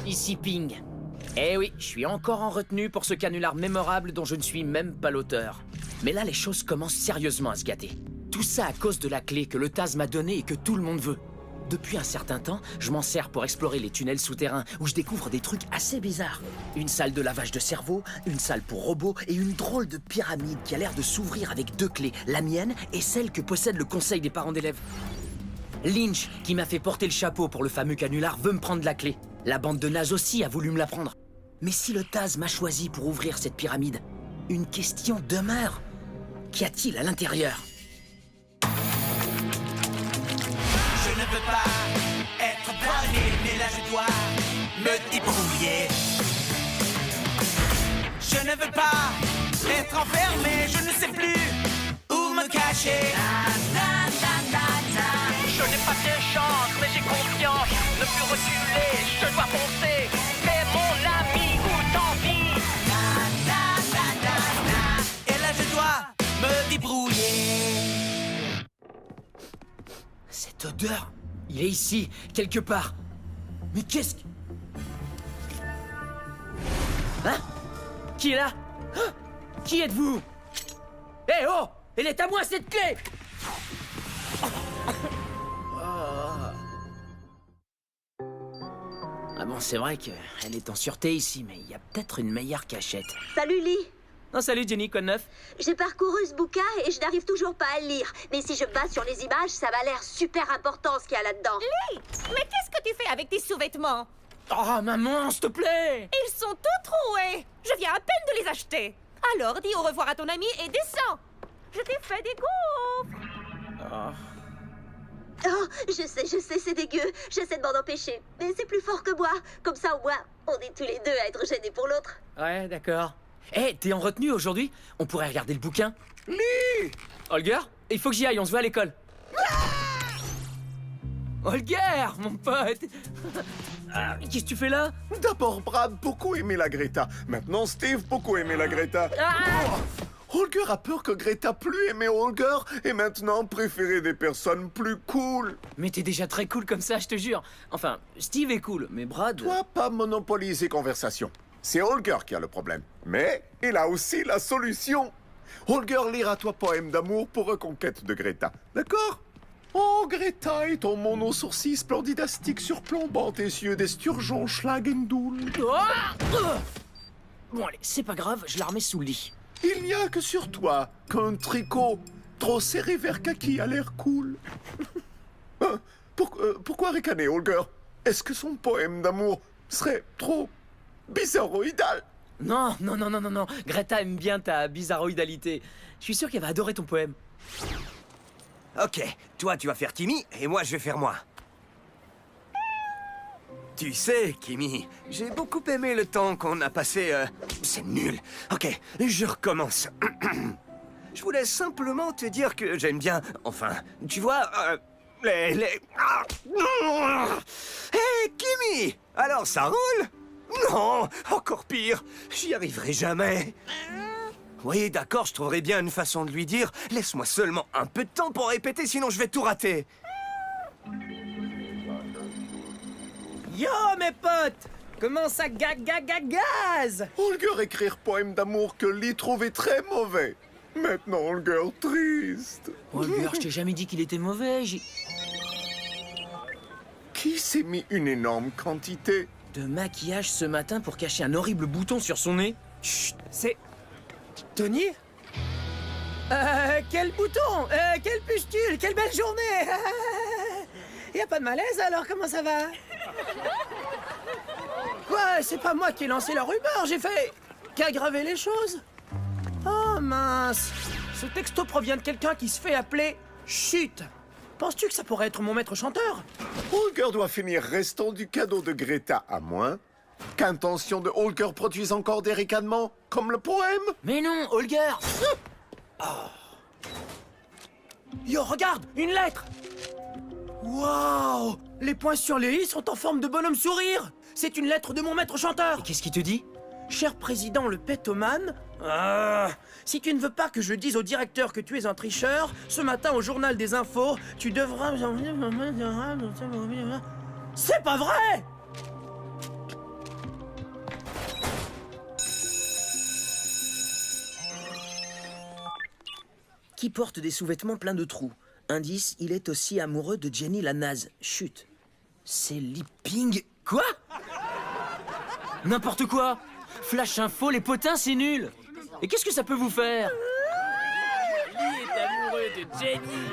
ici Ping. Eh oui, je suis encore en retenue pour ce canular mémorable dont je ne suis même pas l'auteur. Mais là, les choses commencent sérieusement à se gâter. Tout ça à cause de la clé que le Taz m'a donnée et que tout le monde veut. Depuis un certain temps, je m'en sers pour explorer les tunnels souterrains où je découvre des trucs assez bizarres. Une salle de lavage de cerveau, une salle pour robots et une drôle de pyramide qui a l'air de s'ouvrir avec 2 clés, la mienne et celle que possède le conseil des parents d'élèves. Lynch, qui m'a fait porter le chapeau pour le fameux canular, veut me prendre la clé. La bande de nazes aussi a voulu me la prendre. Mais si le Taz m'a choisi pour ouvrir cette pyramide, une question demeure. Qu'y a-t-il à l'intérieur ? Je ne veux pas être volé, mais là je dois me débrouiller. Je ne veux pas être enfermé, je ne sais plus où me cacher. Je n'ai pas de chance, mais j'ai confiance. Ne plus reculer, je dois foncer. C'est mon ami ou tant pis. Et là je dois me débrouiller. Cette odeur, il est ici, quelque part. Mais qu'est-ce que... Hein? Qui est là? Hein? Qui êtes-vous? Eh oh! Elle est à moi, cette clé! Ah bon, c'est vrai qu'elle est en sûreté ici, mais il y a peut-être une meilleure cachette. Salut Lee. Oh, salut Jenny, quoi de neuf? J'ai parcouru ce bouquin et je n'arrive toujours pas à le lire. Mais si je base sur les images, ça m'a l'air super important ce qu'il y a là-dedans. Lee, mais qu'est-ce que tu fais avec tes sous-vêtements? Oh, maman, s'il te plaît! Ils sont tout troués. Je viens à peine de les acheter. Alors dis au revoir à ton ami et descends. Je t'ai fait des gaufres. Oh, je sais, c'est dégueu. J'essaie de m'en empêcher. Mais c'est plus fort que moi. Comme ça, au moins, on est tous les deux à être gênés pour l'autre. Ouais, d'accord. Eh, t'es en retenue aujourd'hui? On pourrait regarder le bouquin. Lee! Holger, il faut que j'y aille, on se voit à l'école. Holger, mon pote! Qu'est-ce que tu fais là? D'abord, Brad beaucoup aimait la Greta. Maintenant, Steve beaucoup aimait la Greta. Holger a peur que Greta plus aimait Holger et maintenant préférait des personnes plus cool. Mais t'es déjà très cool comme ça, je te jure. Enfin, Steve est cool, mais Brad... Toi, pas monopoliser conversation. C'est Holger qui a le problème. Mais il a aussi la solution. Holger lira toi poème d'amour pour reconquête de Greta. D'accord? Oh, Greta est ton mono-sourcil splendidastique surplombant tes yeux d'esturgeon schlagendoul. Bon allez, c'est pas grave, je la remets sous le lit. Il n'y a que sur toi qu'un tricot trop serré vers kaki a l'air cool. Pourquoi ricaner, Holger? Est-ce que son poème d'amour serait trop bizarroïdal? Non. Greta aime bien ta bizarroïdalité. Je suis sûr qu'elle va adorer ton poème. Ok, toi tu vas faire Kimi et moi je vais faire moi. Tu sais, Kimi, j'ai beaucoup aimé le temps qu'on a passé... C'est nul. Ok, je recommence. Je voulais simplement te dire que j'aime bien... Enfin, tu vois... Hé, Kimi! Alors ça roule? Non, encore pire. J'y arriverai jamais. Oui, d'accord, je trouverais bien une façon de lui dire « Laisse-moi seulement un peu de temps pour répéter, sinon je vais tout rater. » Yo, mes potes! Comment ça gaz? Holger écrire poème d'amour que Lee trouvait très mauvais. Maintenant, Holger triste. Holger, je t'ai jamais dit qu'il était mauvais, Qui s'est mis une énorme quantité? De maquillage ce matin pour cacher un horrible bouton sur son nez. Chut, c'est... Tony? Quel bouton? Quelle pustule? Quelle belle journée! Y a pas de malaise alors, comment ça va? Quoi? C'est pas moi qui ai lancé la rumeur, j'ai fait qu'aggraver les choses. Oh mince! Ce texto provient de quelqu'un qui se fait appeler Chut! Penses-tu que ça pourrait être mon maître chanteur? Holger doit finir restant du cadeau de Greta à moins qu'intention de Holger produise encore des ricanements comme le poème. Mais non, Holger! Oh. Yo, regarde, une lettre! Waouh! Les points sur les i sont en forme de bonhomme sourire! C'est une lettre de mon maître chanteur! Et qu'est-ce qu'il te dit? Cher président le pétomane, si tu ne veux pas que je dise au directeur que tu es un tricheur, ce matin au journal des infos, tu devras... C'est pas vrai! qui porte des sous-vêtements pleins de trous. Indice, il est aussi amoureux de Jenny la naze. Chut. C'est Lipping. Quoi? N'importe quoi. Flash info, les potins, c'est nul. Et qu'est-ce que ça peut vous faire? Lee est amoureux de Jenny.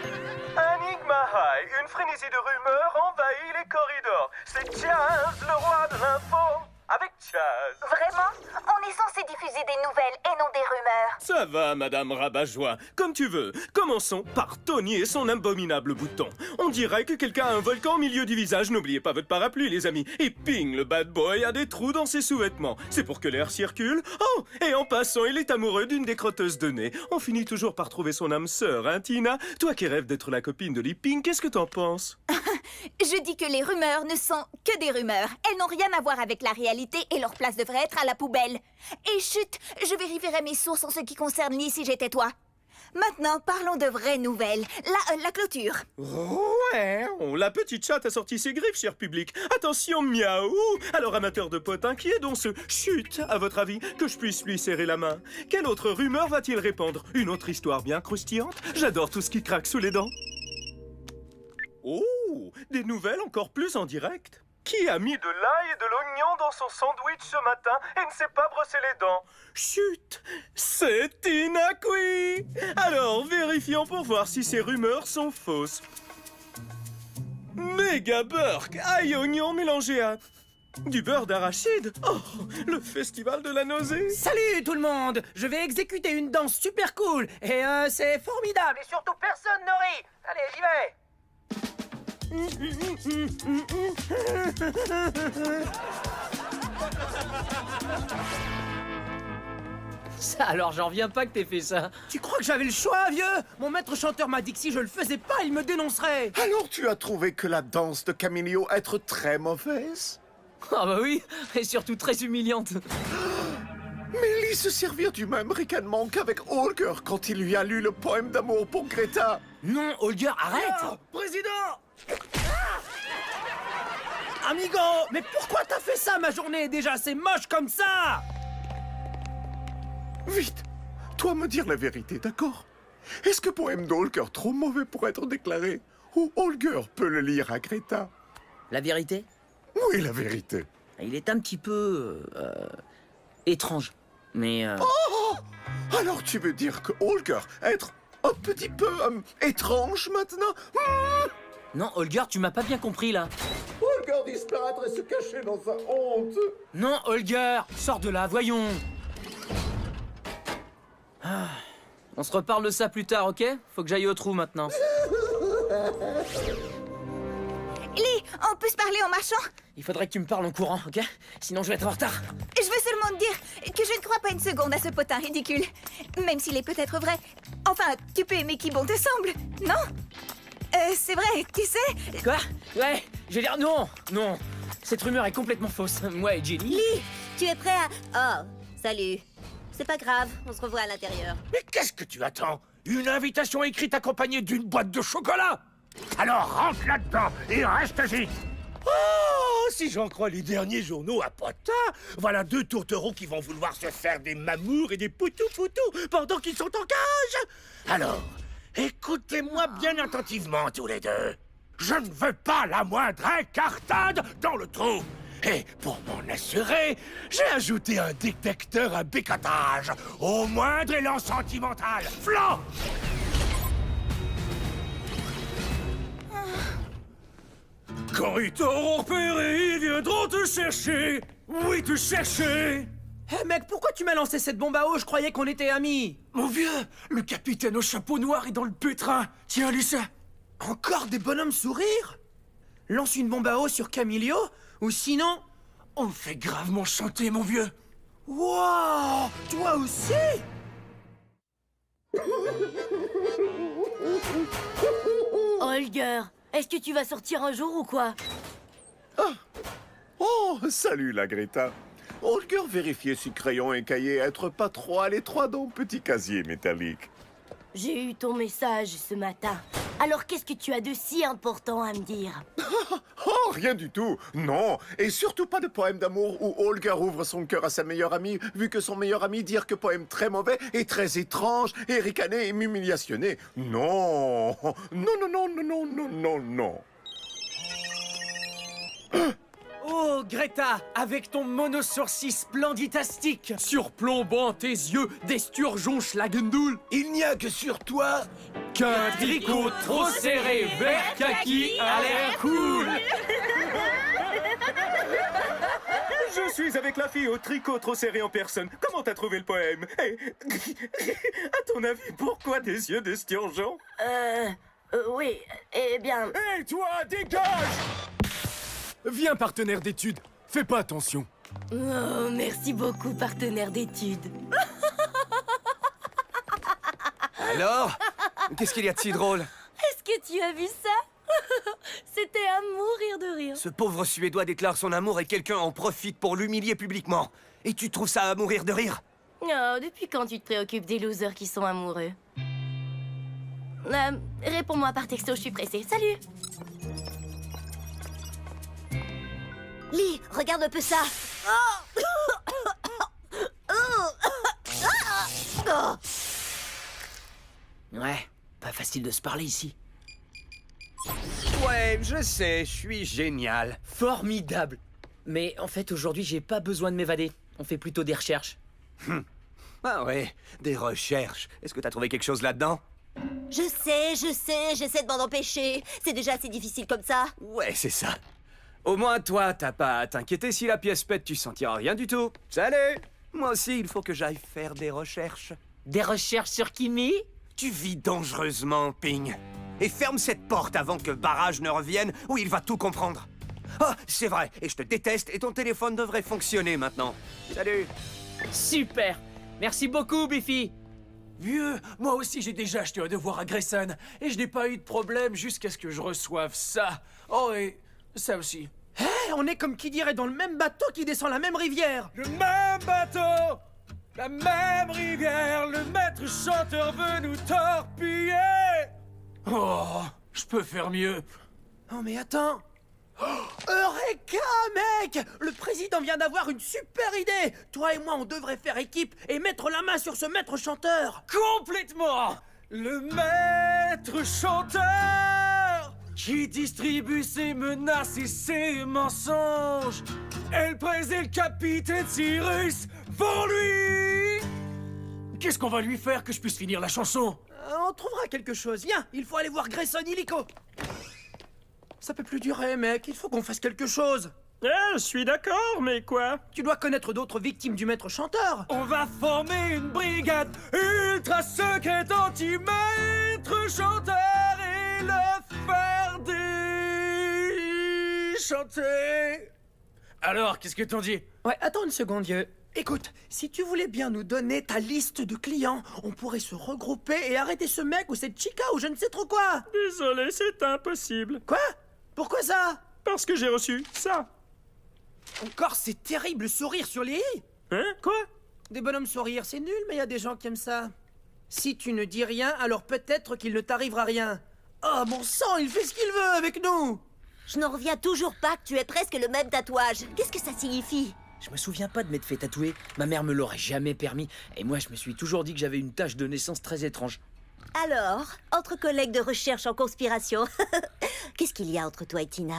Enigma High, une frénésie de rumeurs envahit les corridors. C'est Chaz, le roi de l'info, avec Chaz. Vraiment? On est censé diffuser des nouvelles et non des rumeurs. Ça va, Madame Rabat-Joie, comme tu veux. Commençons par Tony et son abominable bouton. On dirait que quelqu'un a un volcan au milieu du visage. N'oubliez pas votre parapluie, les amis. Et ping, le bad boy a des trous dans ses sous-vêtements. C'est pour que l'air circule. Oh, et en passant, il est amoureux d'une décroteuse de nez. On finit toujours par trouver son âme sœur, hein, Tina? Toi qui rêves d'être la copine de Lipping, qu'est-ce que t'en penses? Je dis que les rumeurs ne sont que des rumeurs. Elles n'ont rien à voir avec la réalité et leur place devrait être à la poubelle. Et chut, je vérifierai mes sources en ce qui concerne Lee si j'étais toi. Maintenant, parlons de vraies nouvelles. La clôture. Ouais, la petite chatte a sorti ses griffes, cher public. Attention, miaou! Alors, amateur de potins, qui est donc ce chut, à votre avis, que je puisse lui serrer la main? Quelle autre rumeur va-t-il répandre? Une autre histoire bien croustillante? J'adore tout ce qui craque sous les dents. Oh, des nouvelles encore plus en direct. Qui a mis De l'ail et de l'oignon dans son sandwich ce matin et ne s'est pas brossé les dents. Chut, c'est inacquis. Alors, vérifions pour voir si ces rumeurs sont fausses. Méga Burk, ail et oignon mélangés à du beurre d'arachide. Oh, le festival de la nausée. Salut tout le monde! Je vais exécuter une danse super cool et c'est formidable et surtout personne ne rit. Allez, j'y vais! Ça alors, j'en reviens pas que t'aies fait ça. Tu crois que j'avais le choix, vieux? Mon maître chanteur m'a dit que si je le faisais pas, il me dénoncerait. Alors tu as trouvé que la danse de Camilio être très mauvaise? Ah bah oui, et surtout très humiliante. Mais Lee se servir du même ricanement qu'avec Holger quand il lui a lu le poème d'amour pour Greta. Non, Holger, arrête! Oh, président! Amigo, mais pourquoi t'as fait ça ma journée déjà? C'est moche comme ça! Vite, toi me dire la vérité, d'accord? Est-ce que poème d'Holger trop mauvais pour être déclaré? Ou Holger peut le lire à Greta? La vérité? Oui, la vérité. Il est un petit peu... étrange. Mais... Oh! Alors tu veux dire que Holger être un petit peu étrange maintenant? Non, Holger, tu m'as pas bien compris, là. Holger disparaître et se cacher dans sa honte. Non, Holger, sors de là, voyons. Ah, on se reparle de ça plus tard, ok? Faut que j'aille au trou, maintenant. Lee, on peut se parler en marchant? Il faudrait que tu me parles en courant, ok? Sinon, je vais être en retard. Je veux seulement te dire que je ne crois pas une seconde à ce potin ridicule. Même s'il est peut-être vrai. Enfin, tu peux aimer qui bon te semble, non? C'est vrai, tu sais... Quoi? Ouais, je vais dire non, non. Cette rumeur est complètement fausse. Moi et Jenny... Lee, tu es prêt à... Oh, salut. C'est pas grave, on se revoit à l'intérieur. Mais qu'est-ce que tu attends? Une invitation écrite accompagnée d'une boîte de chocolat? Alors rentre là-dedans et reste-y. Oh, si j'en crois les derniers journaux à Potin, voilà deux tourtereaux qui vont vouloir se faire des mamours et des poutous-poutous pendant qu'ils sont en cage. Alors, écoutez-moi bien attentivement tous les deux. Je ne veux pas la moindre incartade dans le trou. Et pour m'en assurer, j'ai ajouté un détecteur à bécotage au moindre élan sentimental. Flan! Quand ils t'auront repéré, ils viendront te chercher. Oui, te chercher. Hé mec, pourquoi tu m'as lancé cette bombe à eau? Je croyais qu'on était amis. Mon vieux, le capitaine au chapeau noir est dans le pétrin. Tiens, lis ça. Encore des bonhommes sourires? Lance une bombe à eau sur Camilio? Ou sinon... On me fait gravement chanter, mon vieux. Wow! Toi aussi? Holger, est-ce que tu vas sortir un jour ou quoi? Ah. Oh, salut la Greta. Holger vérifier si crayon et cahier être pas trop à l'étroit dans petit casier métallique. J'ai eu ton message ce matin. Alors qu'est-ce que tu as de si important à me dire? Oh, rien du tout. Non, et surtout pas de poème d'amour où Holger ouvre son cœur à sa meilleure amie, vu que son meilleur ami dire que poème très mauvais et très étrange, et ricaner et m'humiliationner. Non, non, non, non, non, non, non, non, non. Oh, Greta, avec ton monosourcil splenditastique, surplombant tes yeux d'esturgeon schlagendoul, Il n'y a que sur toi qu'un tricot trop serré vert kaki a l'air cool. Je suis avec la fille au tricot trop serré en personne. Comment t'as trouvé le poème? À ton avis, pourquoi des yeux d'esturgeon? Oui, eh bien... Hé, toi, dégage! Viens, partenaire d'études, fais pas attention. Oh, merci beaucoup, partenaire d'études. Alors? Qu'est-ce qu'il y a de si drôle? Est-ce que tu as vu ça? C'était à mourir de rire. Ce pauvre Suédois déclare son amour et quelqu'un en profite pour l'humilier publiquement. Et tu trouves ça à mourir de rire? Oh, depuis quand tu te préoccupes des losers qui sont amoureux? Réponds-moi par texto, je suis pressée. Salut! Lee, regarde un peu ça. Ouais, pas facile de se parler ici. Ouais, je sais, je suis génial. Formidable. Mais en fait, aujourd'hui, j'ai pas besoin de m'évader. On fait plutôt des recherches. Ah ouais, des recherches. Est-ce que t'as trouvé quelque chose là-dedans? Je sais, j'essaie de m'en empêcher. C'est déjà assez difficile comme ça. Ouais, c'est ça. Au moins, toi, t'as pas à t'inquiéter si la pièce pète, tu sentiras rien du tout. Salut! Moi aussi, il faut que j'aille faire des recherches. Des recherches sur Kimi? Tu vis dangereusement, Ping. Et ferme cette porte avant que Barrage ne revienne, ou il va tout comprendre. Oh, c'est vrai, et je te déteste, et ton téléphone devrait fonctionner maintenant. Salut! Super. Merci beaucoup, Biffy. Vieux, moi aussi j'ai déjà acheté un devoir à Grayson, et je n'ai pas eu de problème jusqu'à ce que je reçoive ça. Oh, et ça aussi. Hé, on est comme qui dirait dans le même bateau qui descend la même rivière. Le même bateau, la même rivière, le maître chanteur veut nous torpiller. Oh, je peux faire mieux. Oh, mais attends. Oh, Eureka, mec! Le président vient d'avoir une super idée! Toi et moi, on devrait faire équipe et mettre la main sur ce maître chanteur! Complètement. Le maître chanteur qui distribue ses menaces et ses mensonges. Elprez et le capitaine Cyrus vont lui... Qu'est-ce qu'on va lui faire que je puisse finir la chanson? On trouvera quelque chose. Viens, il faut aller voir Grayson illico. Ça peut plus durer, mec. Il faut qu'on fasse quelque chose. Je suis d'accord, mais quoi? Tu dois connaître d'autres victimes du maître chanteur. On va former une brigade ultra secrète anti-maître chanteur et le faire déchanter. Alors, qu'est-ce que t'en dis? Ouais, attends une seconde, vieux. Écoute, si tu voulais bien nous donner ta liste de clients, on pourrait se regrouper et arrêter ce mec ou cette chica ou je ne sais trop quoi. Désolé, c'est impossible. Quoi? Pourquoi ça? Parce que j'ai reçu ça. Encore ces terribles sourires sur les i? Hein? Quoi? Des bonhommes sourires, c'est nul, mais il y a des gens qui aiment ça. Si tu ne dis rien, alors peut-être qu'il ne t'arrivera rien. Oh, mon sang, il fait ce qu'il veut avec nous! Je n'en reviens toujours pas que tu aies presque le même tatouage. Qu'est-ce que ça signifie? Je me souviens pas de m'être fait tatouer. Ma mère me l'aurait jamais permis. Et moi, je me suis toujours dit que j'avais une tache de naissance très étrange. Alors, entre collègues de recherche en conspiration, qu'est-ce qu'il y a entre toi et Tina?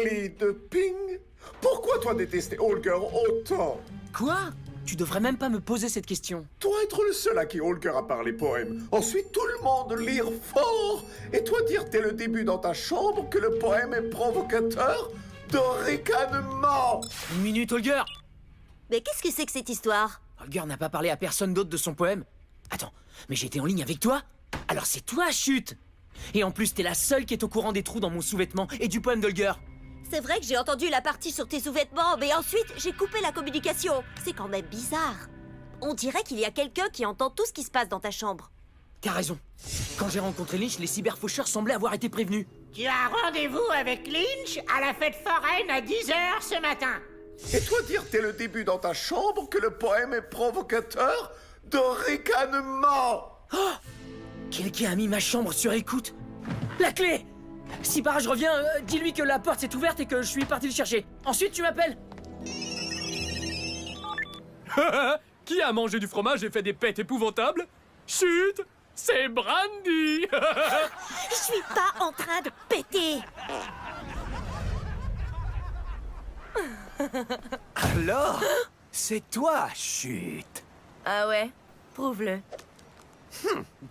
Lee de Ping, pourquoi toi détester Holger autant? Quoi? Tu devrais même pas me poser cette question. Toi être le seul à qui Holger a parlé poème. Ensuite tout le monde lire fort. Et toi dire dès le début dans ta chambre que le poème est provocateur de ricanement. Une minute, Holger! Mais qu'est-ce que c'est que cette histoire? Holger n'a pas parlé à personne d'autre de son poème. Attends, mais j'étais en ligne avec toi? Alors c'est toi, chute! Et en plus, t'es la seule qui est au courant des trous dans mon sous-vêtement et du poème d'Holger. C'est vrai que j'ai entendu la partie sur tes sous-vêtements, mais ensuite, j'ai coupé la communication. C'est quand même bizarre. On dirait qu'il y a quelqu'un qui entend tout ce qui se passe dans ta chambre. T'as raison. Quand j'ai rencontré Lynch, les cyberfaucheurs semblaient avoir été prévenus. Tu as rendez-vous avec Lynch à la fête foraine à 10h ce matin. Et toi dire dès le début dans ta chambre que le poème est provocateur de ricanement. Oh! Quelqu'un a mis ma chambre sur écoute. La clé! Si par là je reviens, dis-lui que la porte s'est ouverte et que je suis parti le chercher. Ensuite, tu m'appelles. Qui a mangé du fromage et fait des pètes épouvantables? Chut! C'est Brandy! Je suis pas en train de péter. Alors, c'est toi, chut. Ah ouais? Prouve-le.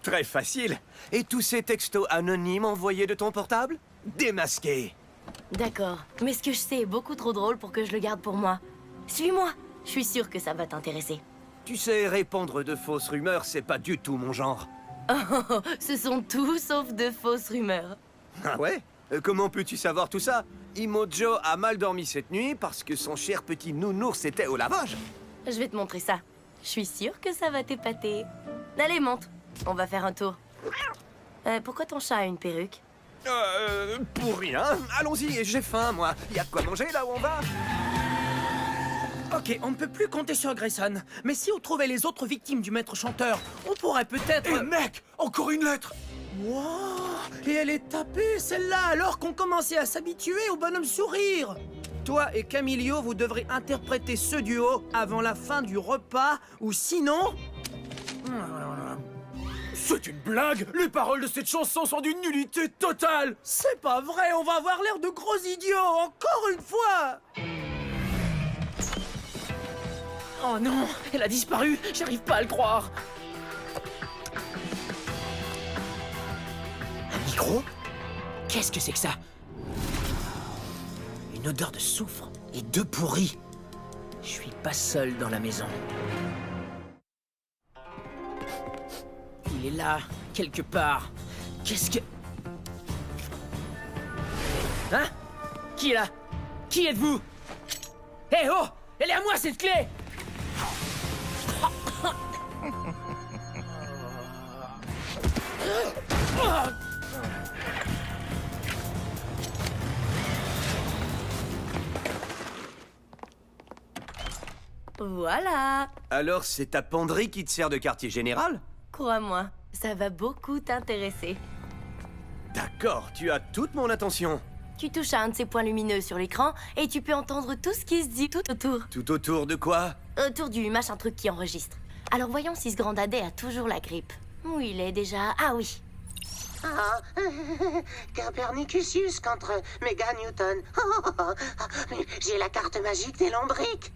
Très facile. Et tous ces textos anonymes envoyés de ton portable? Démasqués. D'accord, mais ce que je sais est beaucoup trop drôle pour que je le garde pour moi. Suis-moi, je suis sûre que ça va t'intéresser. Tu sais, répandre de fausses rumeurs, c'est pas du tout mon genre. Oh, ce sont tout sauf de fausses rumeurs. Ah ouais? Comment peux-tu savoir tout ça? Imojo a mal dormi cette nuit parce que son cher petit nounours était au lavage. Je vais te montrer ça. Je suis sûre que ça va t'épater. Allez, monte. On va faire un tour. Pourquoi ton chat a une perruque? Pour rien. Allons-y, j'ai faim, moi. Y a de quoi manger là où on va? Ok, on ne peut plus compter sur Grayson. Mais si on trouvait les autres victimes du maître chanteur, on pourrait peut-être... Hé mec, encore une lettre! Wow! Et elle est tapée, celle-là, alors qu'on commençait à s'habituer au bonhomme sourire. Toi et Camilio, vous devrez interpréter ce duo avant la fin du repas, ou sinon... C'est une blague! Les paroles de cette chanson sont d'une nullité totale! C'est pas vrai, on va avoir l'air de gros idiots, encore une fois! Oh non, elle a disparu, j'arrive pas à le croire. Un micro? Qu'est-ce que c'est que ça? Une odeur de soufre et d'œufs pourris. Je suis pas seul dans la maison. Il est là, quelque part. Qu'est-ce que... Hein? Qui est là? Qui êtes-vous? Hé oh! Elle est à moi cette clé! Voilà. Alors, c'est ta penderie qui te sert de quartier général? Crois-moi, ça va beaucoup t'intéresser. D'accord, tu as toute mon attention. Tu touches à un de ces points lumineux sur l'écran et tu peux entendre tout ce qui se dit tout autour. Tout autour de quoi? Autour du machin truc qui enregistre. Alors voyons si ce grand dadais a toujours la grippe. Où il est déjà? Ah oui. Ah, Copernicus contre Mega Newton. J'ai la carte magique des lombriques.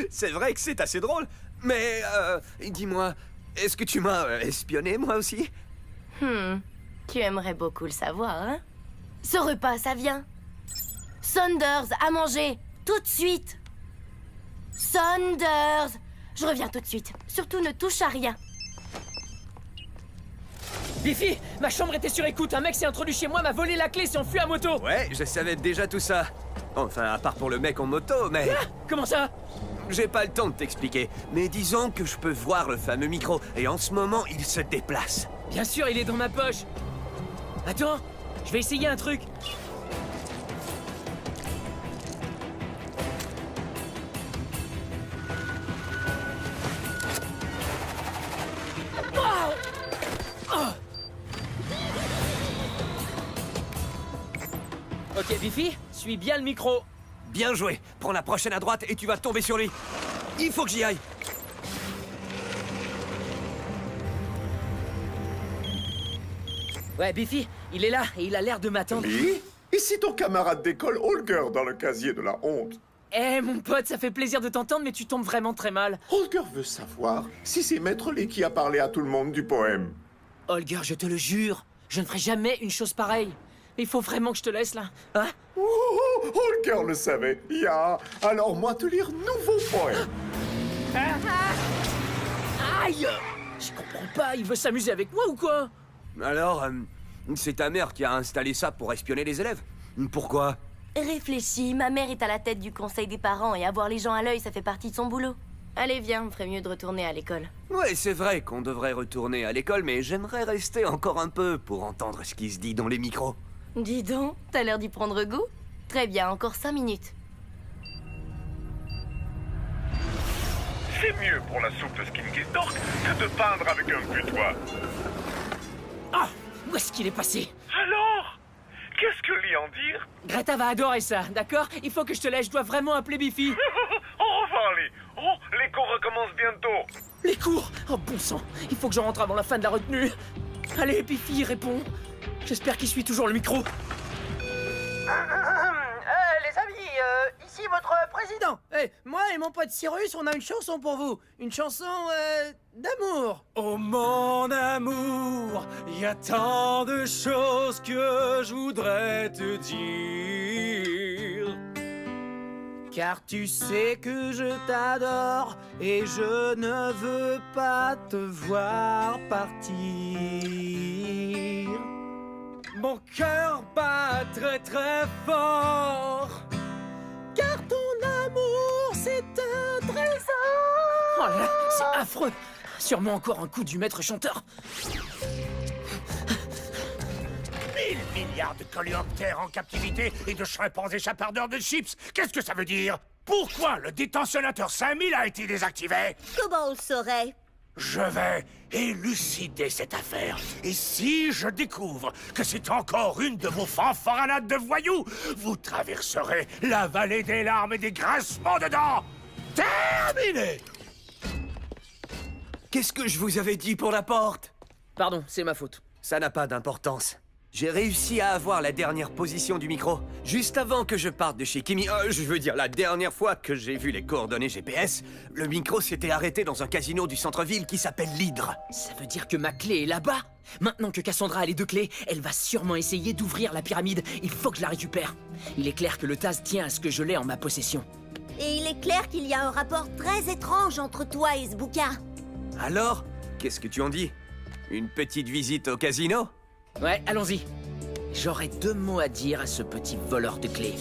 C'est vrai que c'est assez drôle. Mais, dis-moi, est-ce que tu m'as espionné, moi aussi? Tu aimerais beaucoup le savoir, hein? Ce repas, ça vient. Saunders, à manger, tout de suite. Saunders! Je reviens tout de suite. Surtout, ne touche à rien. Biffy, ma chambre était sur écoute. Un mec s'est introduit chez moi, m'a volé la clé, s'est enfui à moto. Ouais, je savais déjà tout ça. Enfin, à part pour le mec en moto, mais... Ah, comment ça? J'ai pas le temps de t'expliquer, mais disons que je peux voir le fameux micro, et en ce moment, il se déplace. Bien sûr, il est dans ma poche. Attends, je vais essayer un truc. Ok, Biffy, suis bien le micro. Bien joué. Prends la prochaine à droite et tu vas tomber sur lui. Il faut que j'y aille. Ouais, Biffy, il est là et il a l'air de m'attendre. Oui? Ici ton camarade d'école Holger dans le casier de la honte. Eh, mon pote, ça fait plaisir de t'entendre, mais tu tombes vraiment très mal. Holger veut savoir si c'est Maître Lee qui a parlé à tout le monde du poème. Holger, je te le jure, je ne ferai jamais une chose pareille. Il faut vraiment que je te laisse, là. Hein? Oh, Holger le savait. Ya, alors moi te lire nouveau poème. Aïe! Je comprends pas, il veut s'amuser avec moi ou quoi? Alors, c'est ta mère qui a installé ça pour espionner les élèves. Pourquoi? Réfléchis, ma mère est à la tête du conseil des parents et avoir les gens à l'œil, ça fait partie de son boulot. Allez, viens, on ferait mieux de retourner à l'école. Ouais, c'est vrai qu'on devrait retourner à l'école, mais j'aimerais rester encore un peu pour entendre ce qui se dit dans les micros. Dis donc, t'as l'air d'y prendre goût? Très bien, encore 5 minutes. C'est mieux pour la soupe Skinky Stork que de peindre avec un putois. Ah, où est-ce qu'il est passé? Alors, qu'est-ce que lui en dire? Greta va adorer ça, d'accord? Il faut que je te laisse, je dois vraiment appeler Biffy. Au revoir, Lee. Oh, les cours recommencent bientôt. Les cours? Oh bon sang, il faut que je rentre avant la fin de la retenue. Allez, Biffy, réponds. J'espère qu'il suit toujours le micro. Les amis, ici votre président. Moi et mon pote Cyrus, on a une chanson pour vous. Une chanson, d'amour. Oh mon amour, il y a tant de choses que je voudrais te dire. Car tu sais que je t'adore et je ne veux pas te voir partir. Mon cœur bat très très fort. Car ton amour, c'est un trésor. Oh là là, c'est affreux. Sûrement encore un coup du maître chanteur. 1000 milliards de coléoptères en captivité et de chimpanzés échappardeurs de chips. Qu'est-ce que ça veut dire? Pourquoi le détentionnateur 5000 a été désactivé? Comment on le saurait? Je vais élucider cette affaire. Et si je découvre que c'est encore une de vos fanfaronades de voyous, vous traverserez la vallée des larmes et des grincements de dents. Terminé! Qu'est-ce que je vous avais dit pour la porte? Pardon, c'est ma faute. Ça n'a pas d'importance. J'ai réussi à avoir la dernière position du micro, juste avant que je parte de chez Kimi. Je veux dire, la dernière fois que j'ai vu les coordonnées GPS, le micro s'était arrêté dans un casino du centre-ville qui s'appelle l'Hydre. Ça veut dire que ma clé est là-bas? Maintenant que Cassandra a les deux clés, elle va sûrement essayer d'ouvrir la pyramide. Il faut que je la récupère. Il est clair que le Taz tient à ce que je l'ai en ma possession. Et il est clair qu'il y a un rapport très étrange entre toi et ce bouquin. Alors, qu'est-ce que tu en dis? Une petite visite au casino? Ouais, allons-y. J'aurais 2 mots à dire à ce petit voleur de clés.